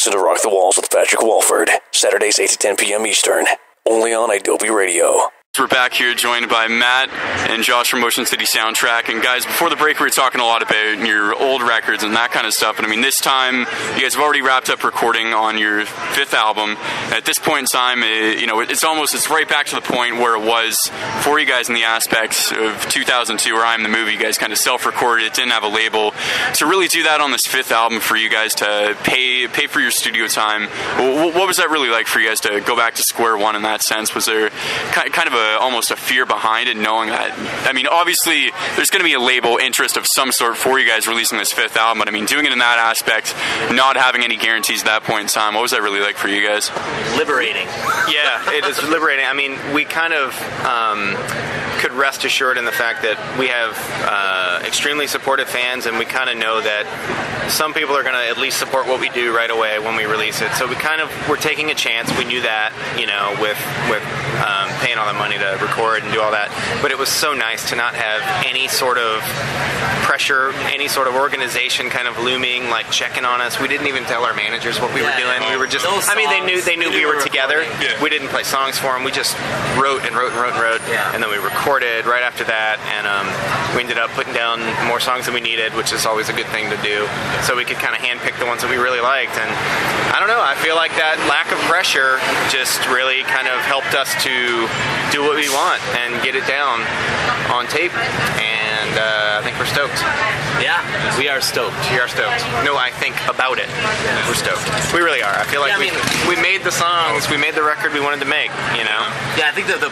listen to Rock the Walls with Patrick Walford, Saturdays 8 to 10 p.m. Eastern, only on Adobe Radio. We're back here joined by Matt and Josh from Motion City Soundtrack. And guys, before the break, we were talking a lot about your old records and that kind of stuff. And I mean, this time, you guys have already wrapped up recording on your 5th album. At this point in time, it's right back to the point where it was for you guys in the aspect of 2002, where I Am the Movie. You guys kind of self-recorded it, didn't have a label. To really do that on this 5th album for you guys to pay for your studio time, what was that really like for you guys to go back to square one in that sense? Was there kind of almost a fear behind it, knowing that, I mean, obviously there's going to be a label interest of some sort for you guys releasing this 5th album, but I mean, doing it in that aspect, not having any guarantees at that point in time, what was that really like for you guys? Liberating. Yeah, it is liberating. I mean, we kind of could rest assured in the fact that we have extremely supportive fans, and we kind of know that some people are going to at least support what we do right away when we release it. So we're taking a chance. We knew that, with paying all the money to record and do all that. But it was so nice to not have any sort of pressure, any sort of organization kind of looming, like checking on us. We didn't even tell our managers what we were doing. We were just, they knew we were together. Yeah. We didn't play songs for them. We just wrote and wrote and wrote and wrote. Yeah. And then we recorded right after that. And we ended up putting down more songs than we needed, which is always a good thing to do. So we could kind of handpick the ones that we really liked. And I don't know, I feel like that lack of pressure just really kind of helped us to do what we want and get it down on tape. And I think we're stoked. Yeah, we are stoked. We are stoked. No, I think about it. We're stoked. We really are. I feel like we made the songs, we made the record we wanted to make, Yeah, I think that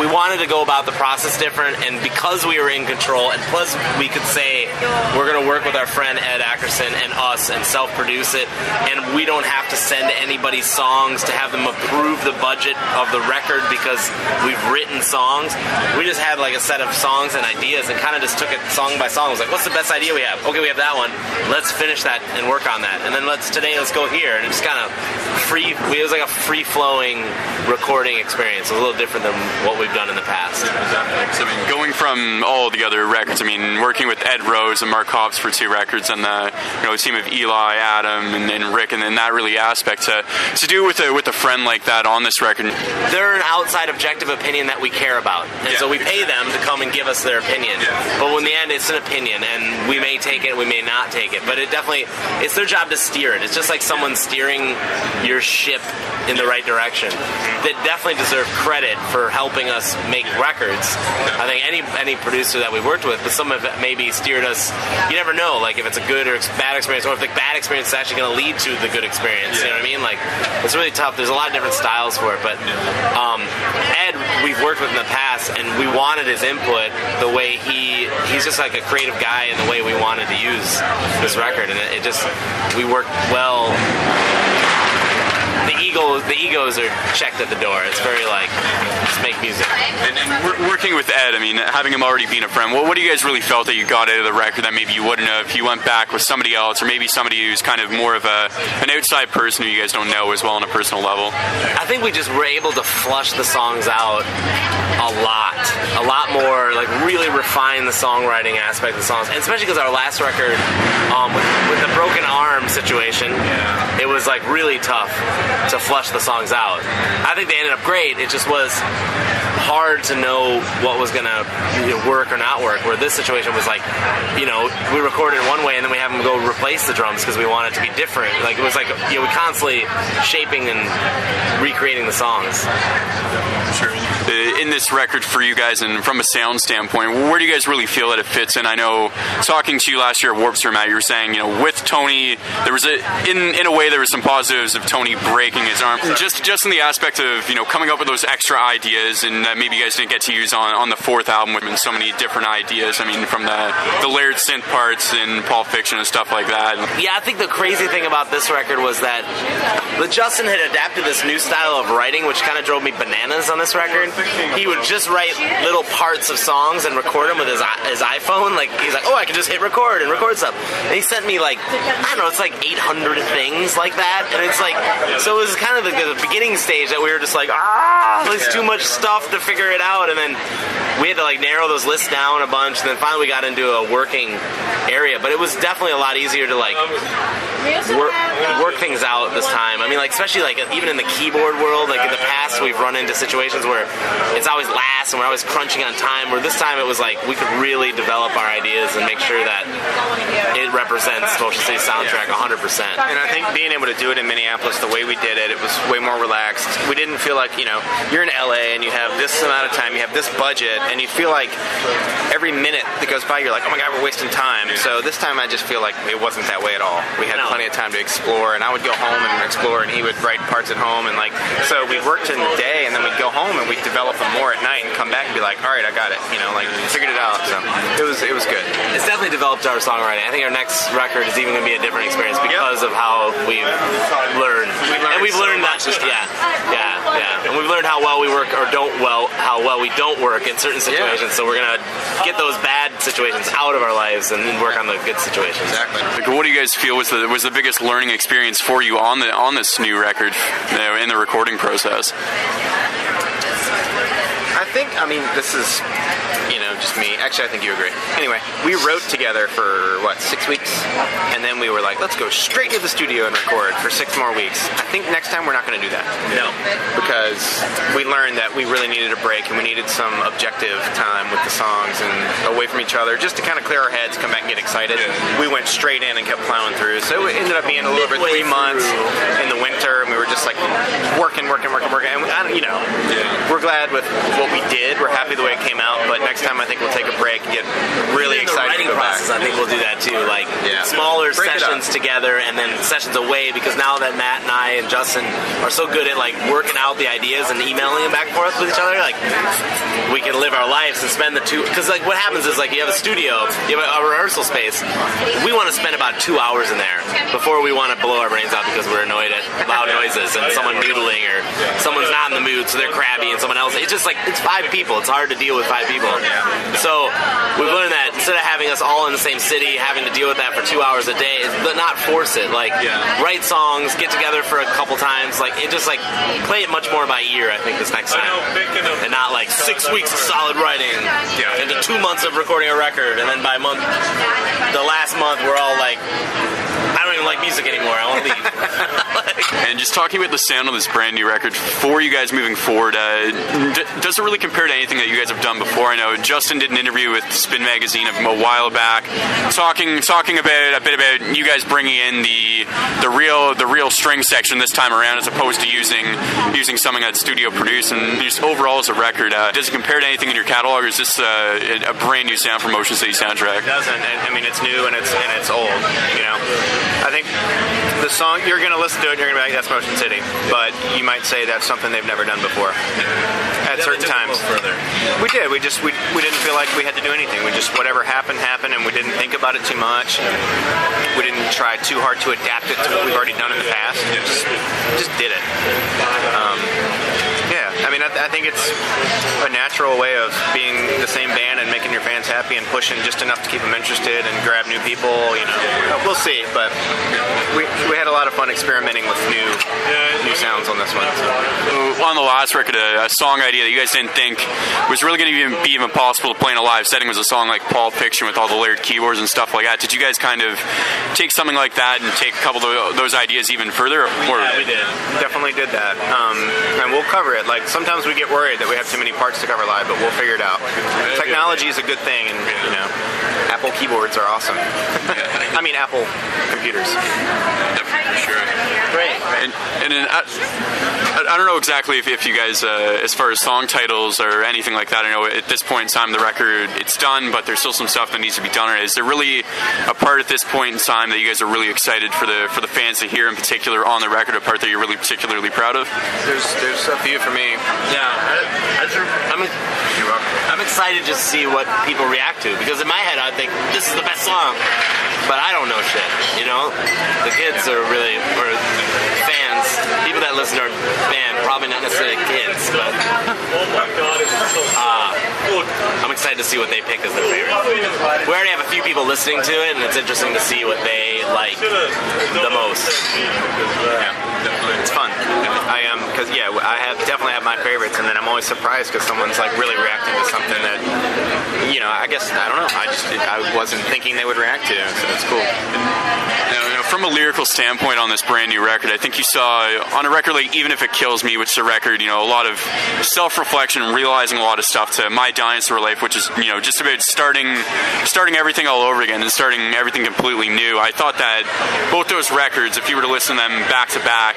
we wanted to go about the process different, and because we were in control, and plus we could say we're going to work with our friend Ed Ackerson and us and self-produce it, and we don't have to send anybody's songs to have them approve the budget of the record because we've written songs. We just had like a set of songs and ideas and kind of just took it song by song. It was like, what's the best idea we have? Okay, we have that one. Let's finish that and work on that. And then let's go here. And it's kind of it was like a free-flowing recording experience. It was a little different than what we've done in the past. So, I mean, going from all the other records, I mean, working with Ed Rose and Mark Hoppes for 2 records, and the team of Eli, Adam, and Rick, and then that really aspect to do with a friend like that on this record. They're an outside objective opinion that we care about, and so we pay them to come and give us their opinion. Yeah. But in the end, it's an opinion, and we may take it, we may not take it. But it's their job to steer it. It's just like someone steering your ship in the right direction. They definitely deserve credit for helping us make records. I think any producer that we worked with, but some of it maybe steered us. You never know, like if it's a good or bad experience, or if the bad experience is actually going to lead to the good experience. You know what I mean? Like, it's really tough. There's a lot of different styles for it, but Ed, we've worked with in the past, and we wanted his input. The way he's just like a creative guy, in the way we wanted to use this record, and we worked well. The egos are checked at the door. It's very like, just make music. And working with Ed, I mean, having him already being a friend, what do you guys really felt that you got out of the record that maybe you wouldn't have if you went back with somebody else, or maybe somebody who's kind of more of an outside person who you guys don't know as well on a personal level? I think we just were able to flush the songs out a lot more, like really refine the songwriting aspect of the songs, and especially because our last record, with the broken arm situation, it was like really tough to flush the songs out. I think they ended up great. It just was hard to know what was gonna work or not work. Where this situation was like, we recorded one way and then we have them go replace the drums because we want it to be different. Like it was like we constantly shaping and recreating the songs. Sure. In this record for you guys, and from a sound standpoint, where do you guys really feel that it fits in? I know, talking to you last year at Warped Tour, Matt, you were saying, with Tony, there was in a way there was some positives of Tony breaking his arm. Just in the aspect of coming up with those extra ideas, and that maybe you guys didn't get to use on the 4th album with so many different ideas. I mean, from the layered synth parts in Pulp Fiction and stuff like that. Yeah, I think the crazy thing about this record was that Justin had adapted this new style of writing, which kind of drove me bananas on this record. He would just write little parts of songs and record them with his iPhone. Like, he's like, I can just hit record and record stuff. And he sent me like, I don't know, it's like 800 things like that. And it's like, so it was kind of the beginning stage that we were just like, there's too much stuff to figure it out, and then we had to like narrow those lists down a bunch, and then finally we got into a working area. But it was definitely a lot easier to like work things out this time. I mean, like especially like even in the keyboard world, like in the past we've run into situations where it's always last and we're always crunching on time, where this time it was like we could really develop our ideas and make sure that it represents Motion City Soundtrack 100%. And I think being able to do it in Minneapolis the way we did it, it was way more relaxed. We didn't feel like, you know, you're in LA and you have this amount of time, you have this budget, and you feel like every minute that goes by you're like, oh my god, we're wasting time. So this time I just feel like it wasn't that way at all. We had plenty of time to explore, and I would go home and explore, and he would write parts at home, and like, so we worked in the day, and then we'd go home and we'd develop them more at night and come back and be like, all right, I got it, you know, like figured it out. So it was good. It's definitely developed our songwriting. I think our next record is even going to be a different experience because of how we've learned. And we've learned that just and we've learned how well we work or how well we don't work in certain situations. So we're gonna get those bad situations out of our lives and then work on the good situations. Exactly. Like, what do you guys feel was the biggest learning experience for you on this new record, you know, in the recording process? I mean, this is, you know, just me. Actually, I think you agree. Anyway, we wrote together for, 6 weeks? And then we were like, let's go straight to the studio and record for 6 more weeks. I think next time we're not going to do that. No. Because we learned that we really needed a break and we needed some objective time with the songs and away from each other just to kind of clear our heads, come back and get excited. We went straight in and kept plowing through. So it ended up being a little over 3 months in the winter, and we were just like working. And, you know, we're glad with what we did. We're happy the way it came out, but next time I think we'll take a break and get really excited to go back. I think we'll do that too, like smaller sessions together and then sessions away, because now that Matt and I and Justin are so good at like working out the ideas and emailing them back and forth with each other, like we can live our lives and spend the two, because like what happens is like you have a studio, you have a rehearsal space, we want to spend about 2 hours in there before we want to blow our brains out because we're annoyed at loud noises and someone noodling or someone's not in the mood so they're crabby and someone else, it's just like, it's 5 people, it's hard to deal with 5 people. So we've learned that instead of having us all in the same city, having to deal with that for 2 hours a day, but not force it. Like write songs, get together for a couple times, like it just like play it much more by ear. I think this next time, and not like 6 weeks of solid writing into 2 months of recording a record, and then by the last month we're all like, I don't even like music anymore, I want to leave. And just talking about the sound of this brand new record for you guys moving forward, does it really compare to anything that you guys have done before? I know Justin did an interview with Spin Magazine a while back, talking about a bit about you guys bringing in the real string section this time around, as opposed to using something that's studio produced. And just overall as a record, does it compare to anything in your catalog, or is this a brand new sound for Motion City Soundtrack? It doesn't. I mean, it's new and it's old. You know, I think the song, you're going to listen to it and you're going to be like, that's Motion City, but you might say that's something they've never done before at certain times. We did. We didn't feel like we had to do anything. We just, whatever happened, and we didn't think about it too much. We didn't try too hard to adapt it to what we've already done in the past. Just did it. I mean, I think it's a natural way of being the same band and making your fans happy and pushing just enough to keep them interested and grab new people, you know. We'll see, but we had a lot of fun experimenting with new sounds on this one. So. On the last record, a song idea that you guys didn't think was really going to be even possible to play in a live setting was a song like Pulp Fiction with all the layered keyboards and stuff like that. Did you guys kind of take something like that and take a couple of those ideas even further? Yeah, we did. Definitely did that. And we'll cover it. Like, sometimes we get worried that we have too many parts to cover live, but we'll figure it out. Technology is a good thing, and, you know, Apple keyboards are awesome. I mean, Apple computers. Definitely, sure. Great. And I don't know exactly if you guys, as far as song titles or anything like that, I know at this point in time the record, it's done, but there's still some stuff that needs to be done. Is there really a part at this point in time that you guys are really excited for the fans to hear in particular on the record, a part that you're really particularly proud of? There's a few for me. Yeah, I'm excited just to see what people react to, because in my head I think this is the best song, but I don't know shit, you know? The kids are really, or fans, people that listen to our band, probably not necessarily kids, but I'm excited to see what they pick as their favorite. We already have a few people listening to it, and it's interesting to see what they like the most. Yeah, definitely. It's fun. my favorites, and then I'm always surprised because someone's like really reacting to something that, you know, I guess, I don't know, I wasn't thinking they would react to, so it's cool. Now, from a lyrical standpoint on this brand new record, I think you saw on a record like Even If It Kills Me, which is a record, you know, a lot of self-reflection and realizing a lot of stuff, to My Dinosaur Life, which is, you know, just about starting everything all over again and starting everything completely new. I thought that both those records, if you were to listen to them back to back,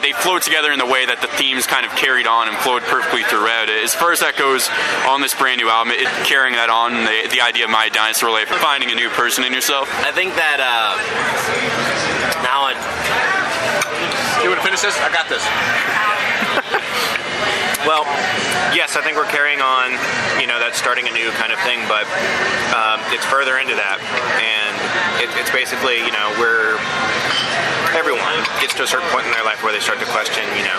they flowed together in the way that the themes kind of carried on and flowed perfectly throughout. As far as that goes on this brand new album, carrying that on, the idea of My Dinosaur Life, finding a new person in yourself. I think that now You want to finish this? I got this. Well, yes, I think we're carrying on, you know, that starting a new kind of thing, but it's further into that, and it's basically, you know, everyone gets to a certain point in their life where they start to question, you know,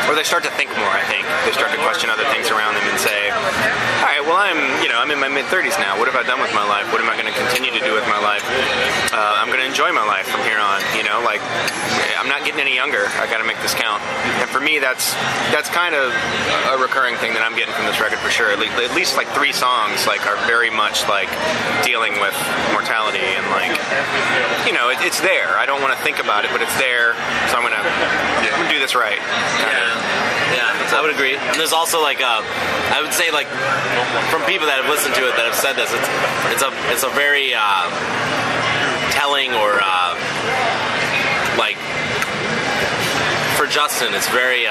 or they start to think more, I think. They start to question other things around them and say, all right, well, I'm in my mid-30s now. What have I done with my life? What am I going to continue to do with my life? I'm going to enjoy my life from here on, you know, like, I'm not getting any younger. I got to make this count. And for me, that's kind of a recurring thing that I'm getting from this record for sure. At least like 3 songs like are very much like dealing with mortality and like, you know, it's there. I don't want to think about it, but it's there, so I'm gonna do this right. Yeah, I would agree. And there's also like I would say like from people that have listened to it that have said this, it's a very telling, or like for Justin, it's very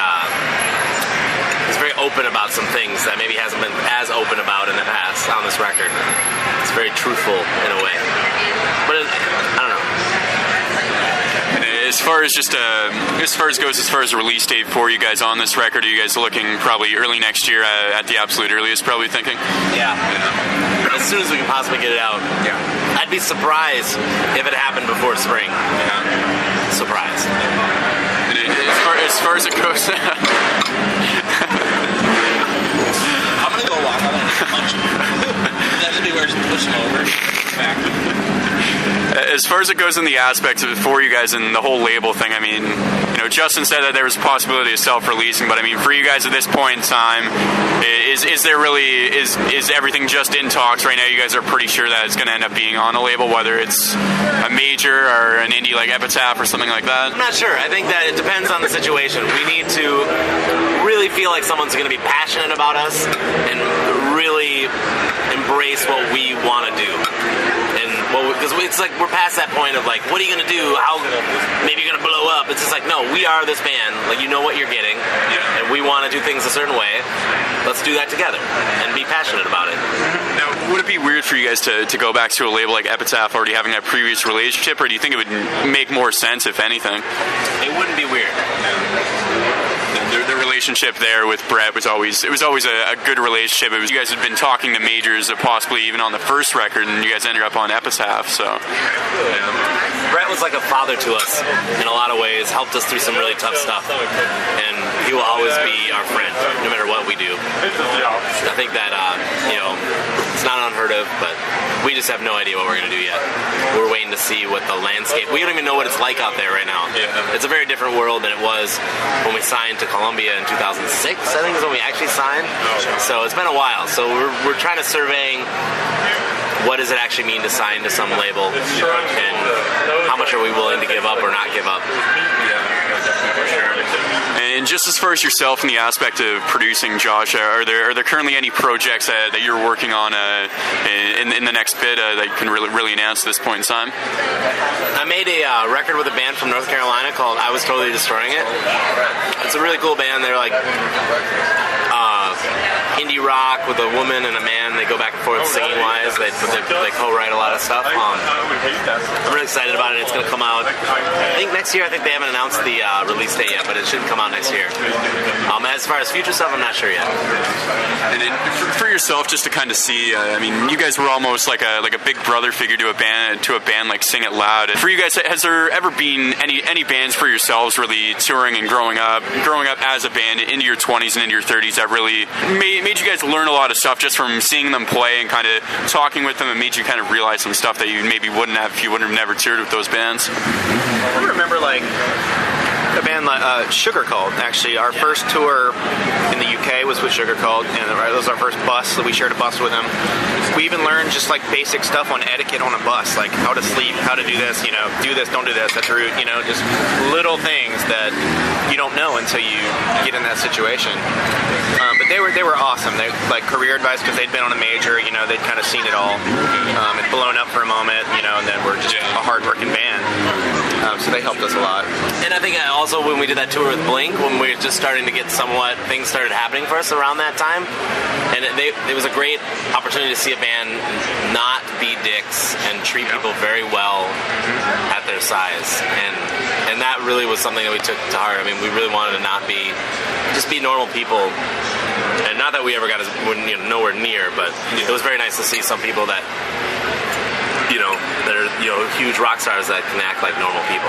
open about some things that maybe hasn't been as open about in the past on this record. It's very truthful in a way, but I don't know. As far as the release date for you guys on this record, are you guys looking probably early next year at the absolute earliest, probably thinking? Yeah. As soon as we can possibly get it out. Yeah. I'd be surprised if it happened before spring. Yeah. Surprised. And as far as it goes... I'm going to go walk. I want to punch him. That's be where to push him over. Back. As far as it goes in the aspects of it for you guys and the whole label thing, I mean, you know, Justin said that there was a possibility of self-releasing, but I mean, for you guys at this point in time, is there really, is everything just in talks right now? You guys are pretty sure that it's going to end up being on a label, whether it's a major or an indie like Epitaph or something like that? I'm not sure. I think that it depends on the situation. We need to really feel like someone's going to be passionate about us and really embrace what we want to do. And because it's like we're past that point of like, what are you gonna do? How maybe you're gonna blow up? It's just like, no, we are this band. Like, you know what you're getting, and we want to do things a certain way. Let's do that together and be passionate about it. Now, would it be weird for you guys to go back to a label like Epitaph already having that previous relationship, or do you think it would make more sense, if anything? It wouldn't be weird. The relationship there with Brett was always a good relationship. You guys had been talking to majors, possibly even on the first record, and you guys ended up on Epitaph. So Brett was like a father to us in a lot of ways. Helped us through some really tough stuff, and he will always be our friend, no matter what we do. I think that you know, it's not unheard of, but we just have no idea what we're gonna do yet. We're waiting to see what the landscape. We don't even know what it's like out there right now. It's a very different world than it was when we signed to Columbia in 2006, I think is when we actually signed. So it's been a while. So we're trying to surveying what does it actually mean to sign to some label, and how much are we willing to give up or not give up. And just as far as yourself in the aspect of producing, Josh, are there currently any projects that you're working on in the next bit that you can really announce at this point in time? I made a record with a band from North Carolina called I Was Totally Destroying It. It's a really cool band. They're like indie rock with a woman and a man. They go back and forth singing wise. They co-write a lot of stuff. I'm really excited about it. It's going to come out, I think, next year. I think they haven't announced the release date yet, but it should come out next year. As far as future stuff, I'm not sure yet. And then for yourself, just to kind of see, I mean, you guys were almost like a big brother figure to a band like Sing It Loud. For you guys, has there ever been any bands for yourselves really touring and growing up as a band into your 20s and into your 30s that really made you guys learn a lot of stuff just from seeing them play and kind of talking with them, and made you kind of realize some stuff that you maybe wouldn't have if you would have never toured with those bands? I remember like a band band Sugar Cult. Actually, our first tour in the UK was with Sugar Cult, and that was our first bus. So we shared a bus with them. We even learned just like basic stuff on etiquette on a bus, like how to sleep, how to do this, do this, don't do this, that's rude, just little things that you don't know until you get in that situation. But they were awesome. They like career advice because they'd been on a major, they'd kind of seen it all. It blown up for a moment, and then we're just a hard-working band. So they helped us a lot. And I think also when we did that tour with Blink, when we were just starting to get somewhat, things started happening for us around that time. And it was a great opportunity to see a band not be dicks and treat people very well at their size. And that really was something that we took to heart. I mean, we really wanted to not be, just be normal people. And not that we ever got nowhere near, but it was very nice to see some people that, that are, huge rock stars that can act like normal people.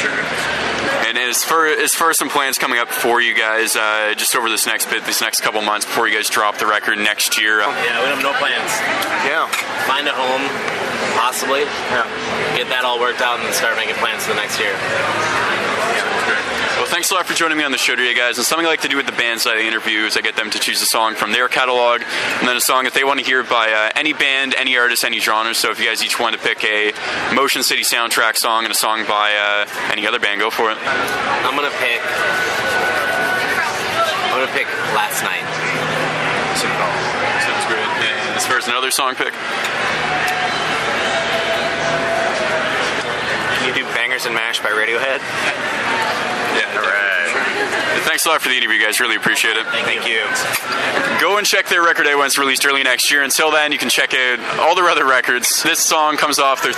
Sure. And as far as some plans coming up for you guys, just over this next couple months before you guys drop the record next year. Yeah, we have no plans. Yeah. Find a home, possibly. Yeah. Get that all worked out and then start making plans for the next year. Well, thanks a lot for joining me on the show today, guys. And something I like to do with the bands that I interview is I get them to choose a song from their catalog and then a song that they want to hear by any band, any artist, any genre. So if you guys each want to pick a Motion City soundtrack song and a song by any other band, go for it. I'm gonna pick Last Night. Sounds great. And as far as another song pick? Can you do Bangers and Mash by Radiohead? Yeah, all right. Thanks a lot for the interview, guys. Really appreciate it. Thank you. Go and check their record out when it's released early next year. Until then, you can check out all their other records. This song comes off their